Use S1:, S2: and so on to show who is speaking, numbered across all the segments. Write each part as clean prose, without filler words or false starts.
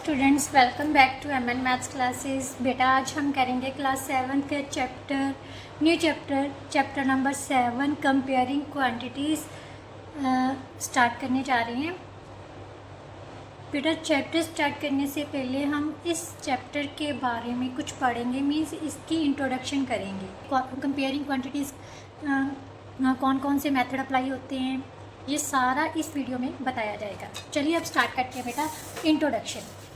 S1: Students, welcome back to MN maths classes. बेटा आज हम करेंगे क्लास 7 के new chapter number 7 comparing quantities start करने जा रहे हैं। बेटा चैप्टर स्टार्ट करने से पहले हम इस चैप्टर के बारे में कुछ पढ़ेंगे, मीन्स इसकी इंट्रोडक्शन करेंगे। कंपेयरिंग क्वांटिटीज़ कौन कौन से मेथड अप्लाई होते हैं, ये सारा इस वीडियो में बताया जाएगा। चलिए अब स्टार्ट करते हैं बेटा।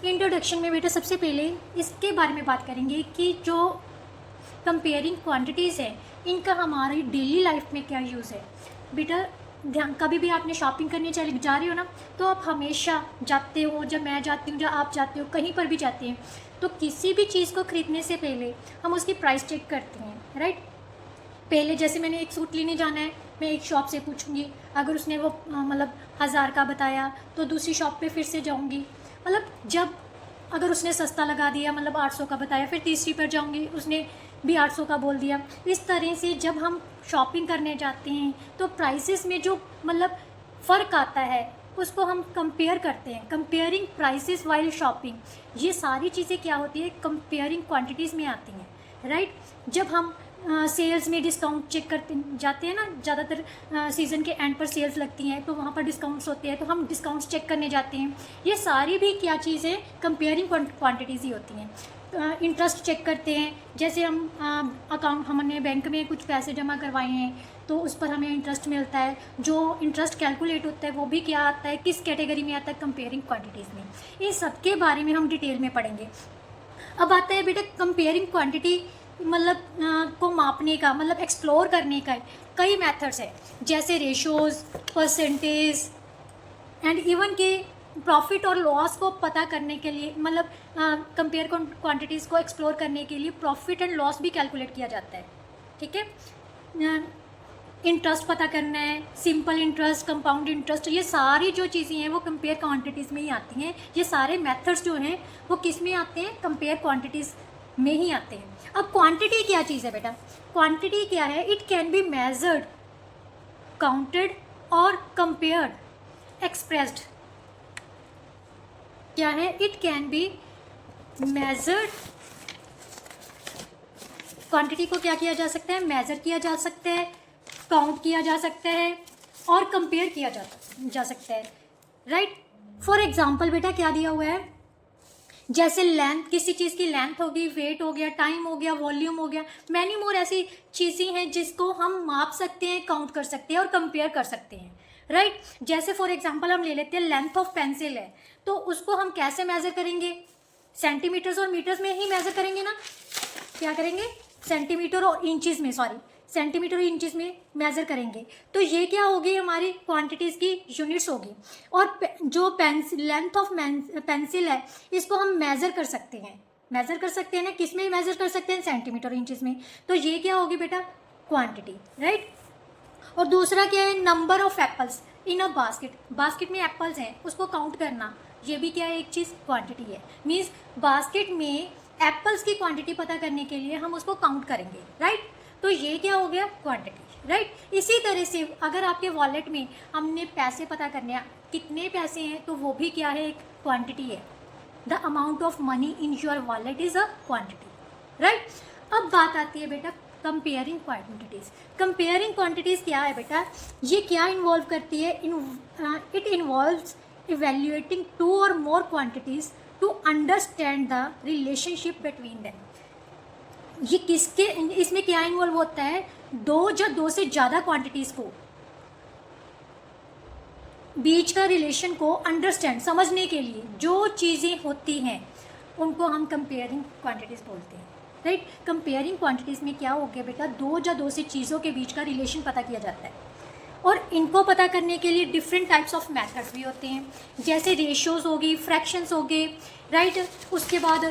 S1: इंट्रोडक्शन में बेटा सबसे पहले इसके बारे में बात करेंगे कि जो कंपेयरिंग क्वांटिटीज़ हैं इनका हमारी डेली लाइफ में क्या यूज़ है। बेटा ध्यान, कभी भी आपने शॉपिंग करने जा रहे हो ना, तो आप हमेशा जाते हो, जब मैं जाती हूँ, जब आप जाते हो, कहीं पर भी जाते हैं, तो किसी भी चीज़ को ख़रीदने से पहले हम उसकी प्राइस चेक करते हैं, राइट। पहले जैसे मैंने एक सूट लेने जाना है, मैं एक शॉप से पूछूंगी, अगर उसने वो मतलब 1000 का बताया तो दूसरी शॉप पे फिर से जाऊंगी, मतलब जब अगर उसने सस्ता लगा दिया, मतलब 800 का बताया, फिर तीसरी पर जाऊंगी, उसने भी 800 का बोल दिया। इस तरह से जब हम शॉपिंग करने जाते हैं तो प्राइसेस में जो मतलब फ़र्क आता है उसको हम कंपेयर करते हैं, कंपेयरिंग प्राइसेस वाइल शॉपिंग। ये सारी चीज़ें क्या होती है, कंपेयरिंग क्वांटिटीज़ में आती हैं, राइट। जब हम सेल्स में डिस्काउंट चेक करते जाते हैं ना, ज़्यादातर सीज़न के एंड पर सेल्स लगती हैं तो वहाँ पर डिस्काउंट्स होते हैं, तो हम डिस्काउंट्स चेक करने जाते हैं। ये सारी भी क्या चीज़ें, कंपेयरिंग क्वांटिटीज़ ही होती हैं। इंटरेस्ट चेक करते हैं, जैसे हम अकाउंट, हमने बैंक में कुछ पैसे जमा करवाए हैं तो उस पर हमें इंटरेस्ट मिलता है। जो इंटरेस्ट कैलकुलेट होता है वो भी क्या आता है, किस कैटेगरी में आता है, कंपेयरिंग क्वांटिटीज़ में। इन सब के बारे में हम डिटेल में पढ़ेंगे। अब आता है बेटा कंपेयरिंग क्वांटिटी मतलब को मापने का, मतलब एक्सप्लोर करने का कई मेथड्स है, जैसे रेशोज़, परसेंटेज एंड इवन के प्रॉफिट और लॉस को पता करने के लिए, मतलब कंपेयर क्वांटिटीज़ को एक्सप्लोर करने के लिए प्रॉफिट एंड लॉस भी कैलकुलेट किया जाता है, ठीक है। इंटरेस्ट पता करना है, सिंपल इंटरेस्ट, कंपाउंड इंटरेस्ट, ये सारी जो चीज़ें हैं वो कंपेयर क्वांटिटीज़ में ही आती हैं। ये सारे मेथड्स जो हैं वो किस में आते हैं, कंपेयर क्वांटिटीज़ में ही आते हैं। अब क्वांटिटी क्या चीज़ है बेटा, क्वांटिटी क्या है, it can be measured, counted और कंपेयर्ड, एक्सप्रेस्ड। क्या है, it can be measured, quantity को क्या किया जा सकता है, मेजर किया जा सकता है, काउंट किया जा सकता है और कंपेयर किया जा सकता है, राइट। फॉर एग्जाम्पल बेटा क्या दिया हुआ है, जैसे लेंथ, किसी चीज़ की लेंथ होगी, वेट हो गया, टाइम हो गया, वॉल्यूम हो गया, मैनी मोर ऐसी चीज़ें हैं जिसको हम माप सकते हैं, काउंट कर सकते हैं और कंपेयर कर सकते हैं, राइट। जैसे फॉर एग्जांपल हम ले लेते हैं लेंथ ऑफ पेंसिल है, तो उसको हम कैसे मेज़र करेंगे, सेंटीमीटर्स और मीटर्स में ही मेज़र करेंगे ना। क्या करेंगे, सेंटीमीटर और इंचज़ में, सेंटीमीटर और इंचज़ में मेज़र करेंगे। तो ये क्या होगी, हमारी क्वांटिटीज़ की यूनिट्स होगी। और जो लेंथ ऑफ पेंसिल है इसको हम मेज़र कर सकते हैं ना, किस में मेज़र कर सकते हैं, सेंटीमीटर और इंचज़ में। तो ये क्या होगी बेटा, क्वांटिटी, राइट। और दूसरा क्या है, number of apples in a basket में एप्पल्स हैं उसको काउंट करना, ये भी क्या है, एक चीज़ क्वांटिटी है। मीन्स बास्केट में एप्पल्स की क्वांटिटी पता करने के लिए हम उसको काउंट करेंगे, राइट। तो ये क्या हो गया, क्वांटिटी, राइट। इसी तरह से अगर आपके वॉलेट में हमने पैसे पता करने हैं, कितने पैसे हैं, तो वो भी क्या है, एक क्वांटिटी है। The amount of money in your wallet is a quantity, right. अब बात आती है बेटा कंपेयरिंग क्वांटिटीज़। कंपेयरिंग क्वांटिटीज़ क्या है बेटा, ये क्या इन्वॉल्व करती है, इट इन्वॉल्व्स इवेल्युएटिंग 2 और more quantities to understand the relationship between them. ये किसके, इसमें क्या इन्वॉल्व होता है, दो से ज़्यादा क्वांटिटीज़ को बीच का रिलेशन को अंडरस्टैंड, समझने के लिए जो चीज़ें होती हैं उनको हम कंपेयरिंग क्वांटिटीज़ बोलते हैं, राइट। कंपेयरिंग क्वांटिटीज़ में क्या हो गया बेटा, दो से चीज़ों के बीच का रिलेशन पता किया जाता है। और इनको पता करने के लिए डिफरेंट टाइप्स ऑफ मेथड्स भी होते हैं, जैसे रेशोज़ होगी, फ्रैक्शंस हो गए, राइट। उसके बाद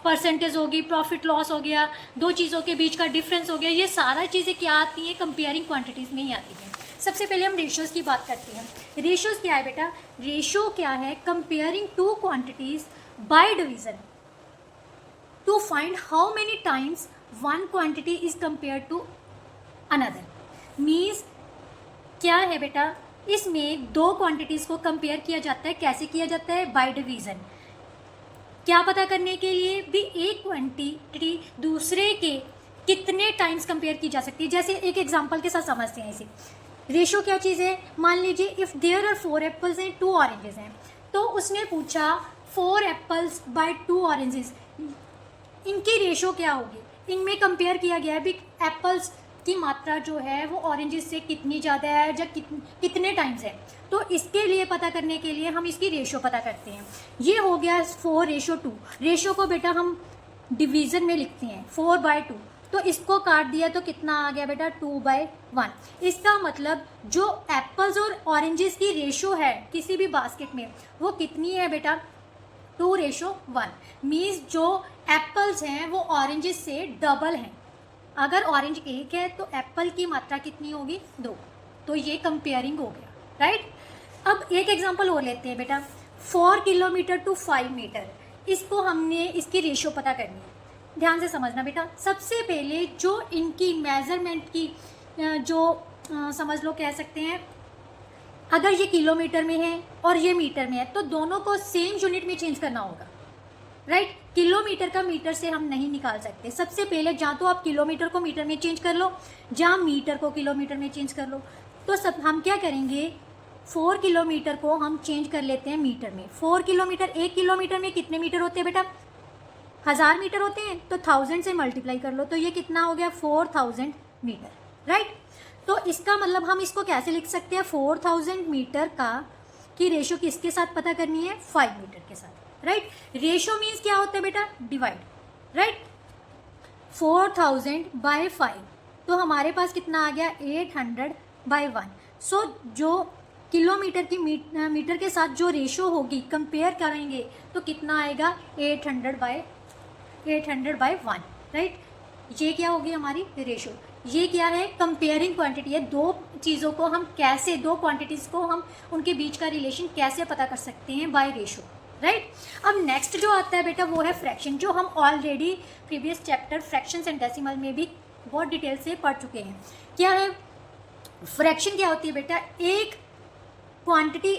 S1: परसेंटेज होगी, प्रॉफिट लॉस हो गया, दो चीज़ों के बीच का डिफरेंस हो गया। ये सारा चीज़ें क्या आती हैं, कंपेयरिंग क्वांटिटीज़ में ही आती हैं। सबसे पहले हम रेशोज़ की बात करते हैं। रेशोज़ क्या है बेटा, रेशो क्या है, comparing 2 quantities by division to find how many times one quantity is compare to another. Means क्या है बेटा, इसमें 2 क्वांटिटीज़ को कंपेयर किया जाता है, कैसे किया जाता है, बाय डिवीज़न। क्या पता करने के लिए भी एक क्वांटिटी दूसरे के कितने टाइम्स कंपेयर की जा सकती है। जैसे एक एग्जांपल के साथ समझते हैं इसे। रेशो क्या चीज़ है, मान लीजिए if there are 4 apples and 2 oranges हैं, तो उसने पूछा 4 एप्पल्स बाय 2 ऑरेंजेस, इनकी रेशो क्या होगी। इनमें कंपेयर किया गया है भी एप्पल्स की मात्रा जो है वो ऑरेंजेस से कितनी ज़्यादा है या कितने टाइम्स है। तो इसके लिए पता करने के लिए हम इसकी रेशो पता करते हैं। ये हो गया 4:2। रेशो को बेटा हम डिवीज़न में लिखते हैं 4/2, तो इसको काट दिया तो कितना आ गया बेटा 2/1। इसका मतलब जो एप्पल्स और ऑरेंजेस की रेशो है किसी भी बास्केट में वो कितनी है बेटा 2:1। मीन्स जो एप्पल्स हैं वो ऑरेंजेस से डबल हैं। अगर ऑरेंज 1 है तो एप्पल की मात्रा कितनी होगी 2। तो ये कंपेयरिंग हो गया, राइट। अब एक एग्जांपल और लेते हैं बेटा, 4 किलोमीटर टू 5 मीटर। इसको हमने इसकी रेशो पता करनी है। ध्यान से समझना बेटा। सबसे पहले जो इनकी मेज़रमेंट की जो समझ लो कह सकते हैं, अगर ये किलोमीटर में है और ये मीटर में है तो दोनों को सेम यूनिट में चेंज करना होगा, राइट। किलोमीटर का मीटर से हम नहीं निकाल सकते। सबसे पहले जहाँ तो आप किलोमीटर को मीटर में चेंज कर लो, जहाँ मीटर को किलोमीटर में चेंज कर लो। तो सब हम क्या करेंगे, 4 किलोमीटर को हम चेंज कर लेते हैं मीटर में। 4 किलोमीटर, 1 किलोमीटर में कितने मीटर होते हैं बेटा 1000 मीटर होते हैं, तो 1000 से मल्टीप्लाई कर लो तो ये कितना हो गया 4000 मीटर, राइट। तो इसका मतलब हम इसको कैसे लिख सकते हैं, 4000 मीटर का की रेशो किसके साथ पता करनी है 5 मीटर के साथ, राइट। रेशो मीन्स क्या होता है बेटा डिवाइड, राइट। 4000/5 तो हमारे पास कितना आ गया 800/1। सो जो किलोमीटर की मीटर के साथ जो रेशो होगी कंपेयर करेंगे तो कितना आएगा 800/1, राइट। ये क्या होगी हमारी रेशो। ये क्या है कंपेयरिंग क्वांटिटी है। दो चीज़ों को हम कैसे, दो क्वांटिटीज़ को हम उनके बीच का रिलेशन कैसे पता कर सकते हैं बाय रेशो, राइट। अब नेक्स्ट जो आता है बेटा वो है फ्रैक्शन, जो हम already previous chapter fractions and decimal में भी बहुत डिटेल से पढ़ चुके हैं। क्या है फ्रैक्शन, क्या होती है बेटा, एक क्वांटिटी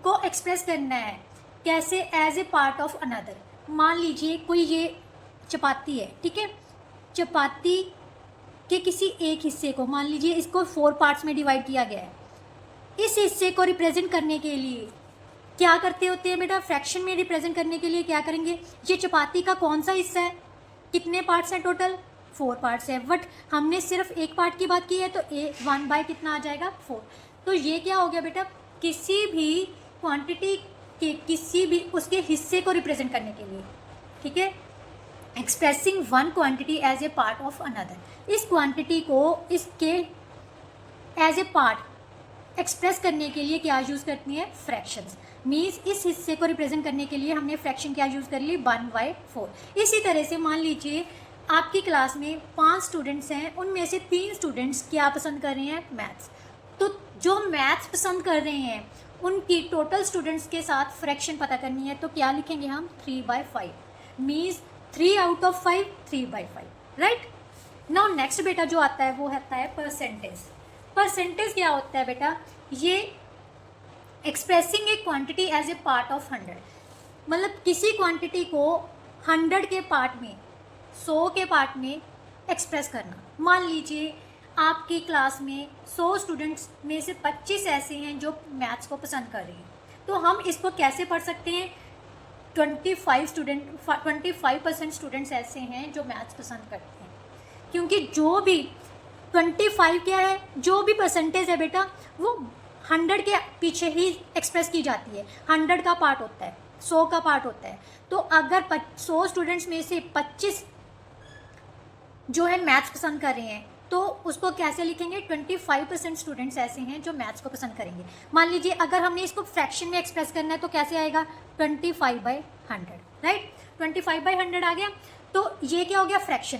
S1: को एक्सप्रेस करना है कैसे, as a part of another. मान लीजिए कोई ये चपाती है, ठीक है, चपाती के किसी एक हिस्से को, मान लीजिए इसको 4 पार्ट्स में डिवाइड किया गया है। इस हिस्से को रिप्रेजेंट करने के लिए क्या करते होते हैं बेटा, फ्रैक्शन में रिप्रेजेंट करने के लिए क्या करेंगे, ये चपाती का कौन सा हिस्सा है, कितने पार्ट्स हैं टोटल 4 पार्ट्स है, बट हमने सिर्फ एक पार्ट की बात की है तो 1 कितना आ जाएगा 4। तो ये क्या हो गया बेटा, किसी भी क्वांटिटी के किसी भी उसके हिस्से को रिप्रेजेंट करने के लिए, ठीक है, expressing one quantity as a part of another. इस क्वांटिटी को इसके एज ए पार्ट एक्सप्रेस करने के लिए क्या यूज़ करती है फ्रैक्शंस। मीन्स इस हिस्से को रिप्रेजेंट करने के लिए हमने फ्रैक्शन क्या यूज़ कर ली 1/4। इसी तरह से मान लीजिए आपकी क्लास में 5 स्टूडेंट्स हैं, उनमें से 3 स्टूडेंट्स क्या पसंद कर रहे हैं मैथ्स। तो जो मैथ्स पसंद कर रहे हैं उनकी टोटल स्टूडेंट्स के साथ फ्रैक्शन पता करनी है तो क्या लिखेंगे हम 3/5। Means 3 out of 5 3/5, right. Now next बेटा जो आता है वो आता है परसेंटेज। परसेंटेज क्या होता है बेटा, ये expressing a quantity as a part of 100। मतलब किसी क्वांटिटी को 100 के पार्ट में, 100 के पार्ट में एक्सप्रेस करना। मान लीजिए आपकी क्लास में 100 स्टूडेंट्स में से 25 ऐसे हैं जो मैथ्स को पसंद कर रहे हैं, तो हम इसको कैसे पढ़ सकते हैं, 25% स्टूडेंट्स ऐसे हैं जो मैथ्स पसंद करते हैं। क्योंकि जो भी 25 क्या है, जो भी परसेंटेज है बेटा वो 100 के पीछे ही एक्सप्रेस की जाती है। 100 का पार्ट होता है, 100 का पार्ट होता है। तो अगर 100 स्टूडेंट्स में से 25 जो है मैथ्स पसंद कर रहे हैं तो उसको कैसे लिखेंगे, 25% स्टूडेंट्स ऐसे हैं जो मैथ्स को पसंद करेंगे। मान लीजिए अगर हमने इसको फ्रैक्शन में एक्सप्रेस करना है तो कैसे आएगा 25/100, राइट। 25/100 आ गया। तो ये क्या हो गया फ्रैक्शन।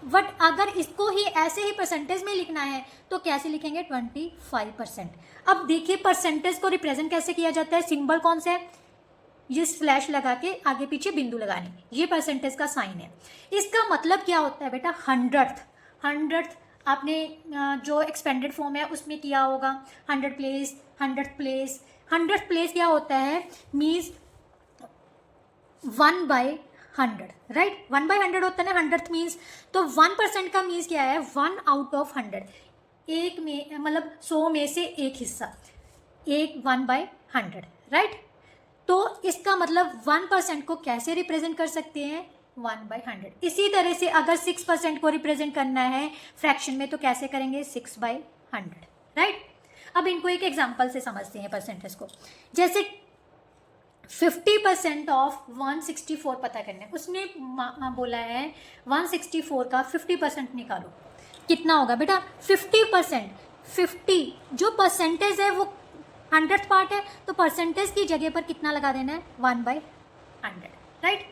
S1: बट अगर इसको ही ऐसे ही परसेंटेज में लिखना है तो कैसे लिखेंगे 25%। अब देखिए परसेंटेज को रिप्रेजेंट कैसे किया जाता है, सिंबल कौन सा है, ये स्लैश लगा के आगे पीछे बिंदु लगाने, ये परसेंटेज का साइन है। इसका मतलब क्या होता है बेटा 100th आपने जो एक्सपेंडेड फॉर्म है उसमें किया होगा 100 place 100th place. 100th place क्या होता है, मीन्स 1/100, राइट। 1/100 होता है ना, 100th मीन्स, तो 1% का मीन्स क्या है, 1 आउट ऑफ 100, एक में मतलब 100 में से एक हिस्सा, एक 1/100, राइट। तो इसका मतलब 1% को कैसे रिप्रेजेंट कर सकते हैं, 1/100। इसी तरह से अगर 6% को रिप्रेजेंट करना है फ्रैक्शन में तो कैसे करेंगे, 6/100, राइट। अब इनको एक एग्जांपल से समझते हैं परसेंटेज को। जैसे 50% ऑफ 164 पता करना है, उसने बोला है 164 का 50% निकालो, कितना होगा बेटा, 50%, 50 जो परसेंटेज है वो 100th पार्ट है, तो परसेंटेज की जगह पर कितना लगा देना है, 1/100, राइट।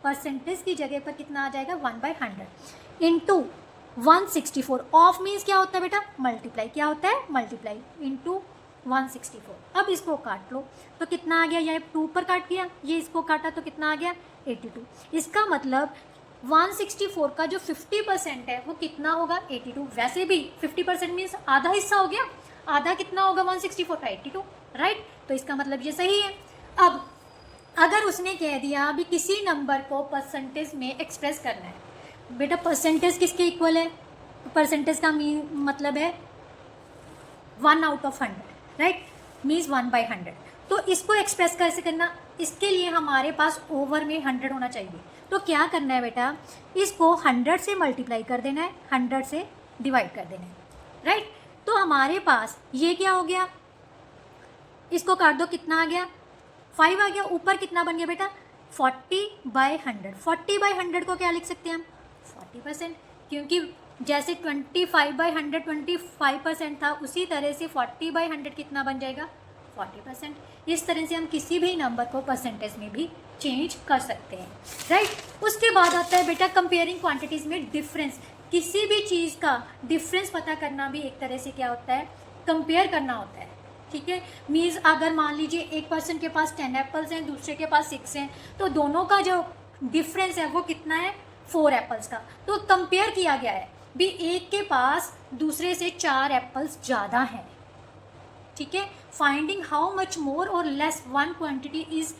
S1: परसेंटेज की जगह पर कितना आ जाएगा, 1/100 इंटू 164। ऑफ मीन्स क्या होता है बेटा, मल्टीप्लाई, क्या होता है, मल्टीप्लाई, इंटू 164। अब इसको काट लो तो कितना आ गया, ये 2 पर काट दिया, ये इसको काटा तो कितना आ गया, 82। इसका मतलब 164 का जो 50% है वो कितना होगा, 82। वैसे भी 50% मीन्स आधा हिस्सा हो गया, आधा कितना होगा 164 का, 82, राइट। तो इसका मतलब ये सही है। अब अगर उसने कह दिया अभी किसी नंबर को परसेंटेज में एक्सप्रेस करना है, बेटा परसेंटेज किसके इक्वल है, परसेंटेज का मतलब है 1 आउट ऑफ 100, राइट, मीन्स 1/100। तो इसको एक्सप्रेस कैसे करना, इसके लिए हमारे पास ओवर में 100 होना चाहिए। तो क्या करना है बेटा, इसको 100 से मल्टीप्लाई कर देना है, 100 से डिवाइड कर देना है, राइट। तो हमारे पास ये क्या हो गया, इसको काट दो, कितना आ गया, 5 आ गया। ऊपर कितना बन गया बेटा, 40/100। 40/100 को क्या लिख सकते हैं हम, 40%, क्योंकि जैसे 25/100 25% था, उसी तरह से 40/100 कितना बन जाएगा, 40%। इस तरह से हम किसी भी नंबर को परसेंटेज में भी चेंज कर सकते हैं, राइट। उसके बाद आता है बेटा कंपेयरिंग क्वांटिटीज़ में डिफरेंस। किसी भी चीज़ का डिफरेंस पता करना भी एक तरह से क्या होता है, कंपेयर करना होता है, ठीक है। मीन्स अगर मान लीजिए एक पर्सन के पास 10 एप्पल्स हैं, दूसरे के पास 6 हैं, तो दोनों का जो डिफरेंस है वो कितना है, 4 एप्पल्स का। तो कंपेयर किया गया है भी एक के पास दूसरे से 4 एप्पल्स ज़्यादा हैं, ठीक है। फाइंडिंग हाउ मच मोर और less one quantity is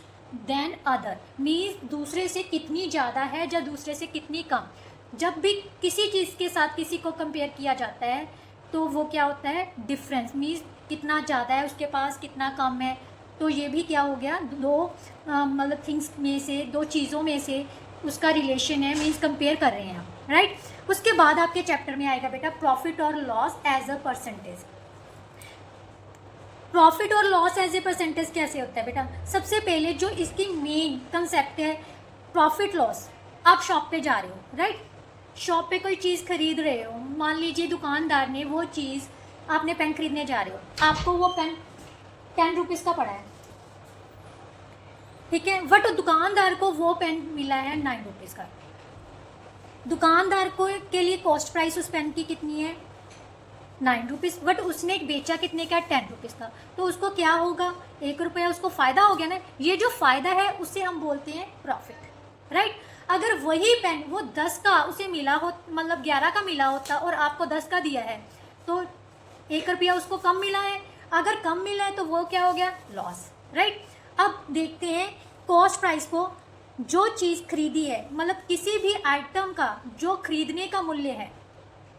S1: then other, means दूसरे से कितनी ज़्यादा है या दूसरे से कितनी कम। जब भी किसी चीज़ के साथ किसी को कंपेयर किया जाता है तो वो क्या होता है, डिफरेंस, मीन्स कितना ज़्यादा है उसके पास, कितना कम है। तो ये भी क्या हो गया, दो मतलब थिंग्स में से, दो चीज़ों में से उसका रिलेशन है, मीन्स कंपेयर कर रहे हैं हम, राइट। उसके बाद आपके चैप्टर में आएगा बेटा प्रॉफिट और loss as a percentage. Profit और लॉस एज ए परसेंटेज कैसे होता है बेटा, सबसे पहले जो इसकी मेन कंसेप्ट है प्रॉफिट लॉस। आप शॉप पे जा रहे हो, राइट, शॉप पे कोई चीज़ खरीद रहे हो, मान लीजिए दुकानदार ने वो चीज़, आपने पेन खरीदने जा रहे हो, आपको वो पेन 10 रुपीज़ का पड़ा है, ठीक है, बट दुकानदार को वो पेन मिला है 9 रुपीज़ का। दुकानदार को के लिए कॉस्ट प्राइस उस पेन की कितनी है, 9 रुपीज़, बट उसने बेचा कितने का, 10 रुपीज़ का। तो उसको क्या होगा, 1 रुपया उसको फ़ायदा हो गया ना। ये जो फ़ायदा है उसे हम बोलते हैं प्रॉफिट, राइट। अगर वही पेन वो 10 का उसे मिला हो, मतलब 11 का मिला होता और आपको 10 का दिया है, तो 1 रुपया उसको कम मिला है। अगर कम मिला है तो वो क्या हो गया, लॉस, राइट। अब देखते हैं कॉस्ट प्राइस को, जो चीज़ खरीदी है, मतलब किसी भी आइटम का जो खरीदने का मूल्य है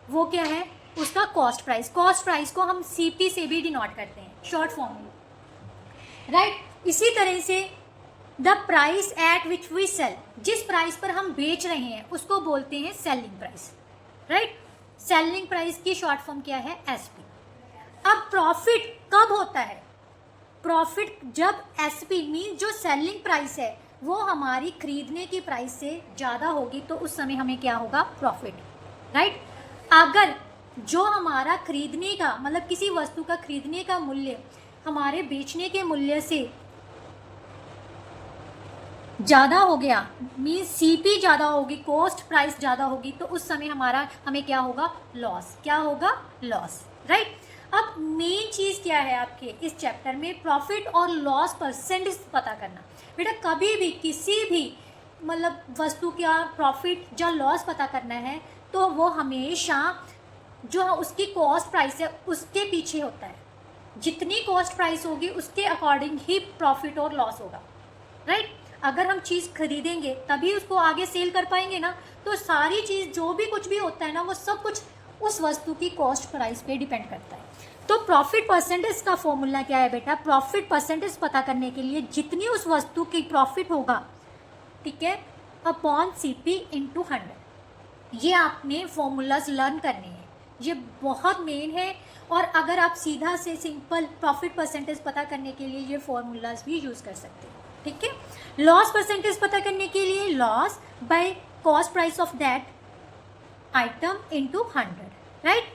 S1: वो क्या है, उसका कॉस्ट प्राइस। कॉस्ट प्राइस को हम CP से भी डिनोट करते हैं, शॉर्ट फॉर्म में, राइट। इसी तरह से the price at which we sell, जिस प्राइस पर हम बेच रहे हैं उसको बोलते हैं selling price, right. Selling price की शॉर्ट फॉर्म क्या है, SP। अब प्रॉफिट कब होता है, प्रॉफिट जब SP मीन जो सेलिंग प्राइस है वो हमारी खरीदने की प्राइस से ज़्यादा होगी, तो उस समय हमें क्या होगा, प्रॉफिट, राइट। अगर जो हमारा खरीदने का मतलब किसी वस्तु का खरीदने का मूल्य हमारे बेचने के मूल्य से ज़्यादा हो गया, मीन्स CP ज़्यादा होगी, कॉस्ट प्राइस ज़्यादा होगी, तो उस समय हमें क्या होगा, लॉस। क्या होगा, लॉस, राइट। अब मेन चीज़ क्या है आपके इस चैप्टर में, प्रॉफिट और लॉस परसेंटेज पता करना। बेटा कभी भी किसी भी मतलब वस्तु का प्रॉफिट या लॉस पता करना है तो वो हमेशा जो उसकी कॉस्ट प्राइस है उसके पीछे होता है। जितनी कॉस्ट प्राइस होगी उसके अकॉर्डिंग ही प्रॉफिट और लॉस होगा, राइट। अगर हम चीज़ खरीदेंगे तभी उसको आगे सेल कर पाएंगे ना। तो सारी चीज़ जो भी कुछ भी होता है ना, वो सब कुछ उस वस्तु की कॉस्ट प्राइस पे डिपेंड करता है। तो प्रॉफिट परसेंटेज का फॉर्मूला क्या है बेटा? प्रॉफिट परसेंटेज पता करने के लिए जितनी उस वस्तु की प्रॉफिट होगा, ठीक है, अपॉन CP इंटू 100। ये आपने फॉर्मूलाज लर्न करने हैं, ये बहुत मेन है। और अगर आप सीधा से सिंपल प्रॉफिट परसेंटेज पता करने के लिए ये फॉर्मूलाज भी यूज़ कर सकते हैं, ठीक है। लॉस परसेंटेज पता करने के लिए loss by cost price of that item into 100, right.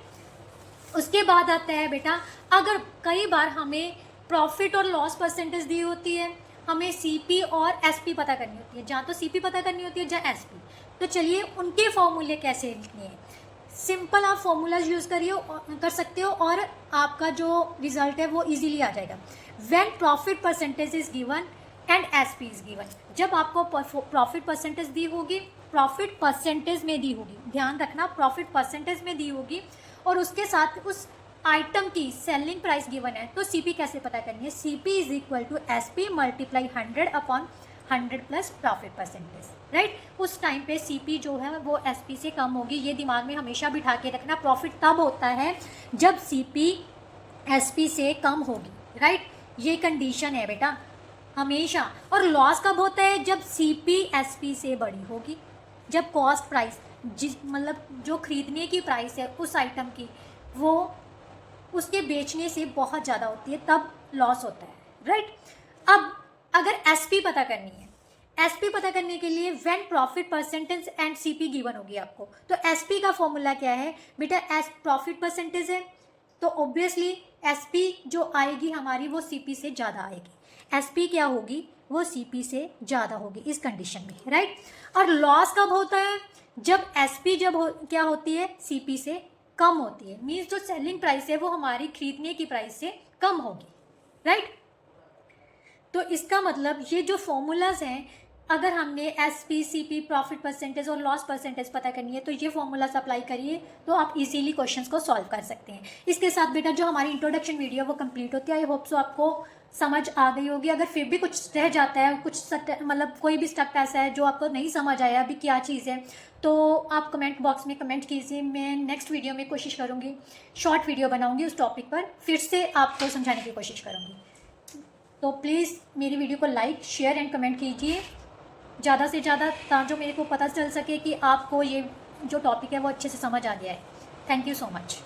S1: उसके बाद आता है बेटा, अगर कई बार हमें प्रॉफिट और लॉस परसेंटेज दी होती है, हमें CP और SP पता करनी होती है, जहाँ तो CP पता करनी होती है जहाँ SP। तो चलिए उनके फॉर्मूले कैसे लिखने हैं। सिंपल आप फॉर्मूलाज यूज़ कर सकते हो और आपका जो रिजल्ट है वो इजीली आ जाएगा। When profit percentage is given and SP is given, जब आपको प्रॉफिट परसेंटेज दी होगी, प्रॉफिट परसेंटेज में दी होगी, ध्यान रखना प्रॉफिट परसेंटेज में दी होगी, और उसके साथ उस आइटम की सेलिंग प्राइस गिवन है, तो CP कैसे पता करनी है? CP is equal to SP multiply 100 upon 100 plus profit percentage, right. उस टाइम पे CP जो है वो SP से कम होगी। ये दिमाग में हमेशा बिठा के रखना, प्रॉफिट तब होता है जब CP SP से कम होगी, राइट। ये कंडीशन है बेटा हमेशा। और लॉस कब होता है? जब CP SP से बड़ी होगी, जब कॉस्ट प्राइस मतलब जो खरीदने की प्राइस है उस आइटम की, वो उसके बेचने से बहुत ज़्यादा होती है, तब लॉस होता है, राइट। अब अगर SP पता करनी है, SP पता करने के लिए when profit percentage and CP given होगी आपको, तो SP का फॉर्मूला क्या है बेटा? प्रॉफिट परसेंटेज है तो ऑब्वियसली SP जो आएगी हमारी वो CP से ज़्यादा आएगी। SP क्या होगी? वो CP से ज़्यादा होगी इस कंडीशन में, राइट। और लॉस कब होता है? जब SP क्या होती है? CP से कम होती है। मीन्स जो सेलिंग प्राइस है वो हमारी खरीदने की प्राइस से कम होगी, राइट। तो इसका मतलब ये जो फॉर्मूलाज हैं, अगर हमने SP, CP, प्रॉफिट परसेंटेज और लॉस परसेंटेज पता करनी है तो ये फॉर्मूलाज अप्लाई करिए तो आप इजीली क्वेश्चंस को सॉल्व कर सकते हैं। इसके साथ बेटा जो हमारी इंट्रोडक्शन वीडियो वो कंप्लीट होती है। आई होप सो आपको समझ आ गई होगी। अगर फिर भी कुछ रह जाता है, कुछ मतलब कोई भी स्टक ऐसा है जो आपको नहीं समझ आया अभी क्या चीज़ है, तो आप कमेंट बॉक्स में कमेंट कीजिए। मैं नेक्स्ट वीडियो में कोशिश करूँगी, शॉर्ट वीडियो बनाऊँगी उस टॉपिक पर, फिर से आपको समझाने की कोशिश करूँगी। तो प्लीज़ मेरी वीडियो को लाइक, शेयर एंड कमेंट कीजिए ज़्यादा से ज़्यादा, ताकि मेरे को पता चल सके कि आपको ये जो टॉपिक है वो अच्छे से समझ आ गया है। Thank you so much.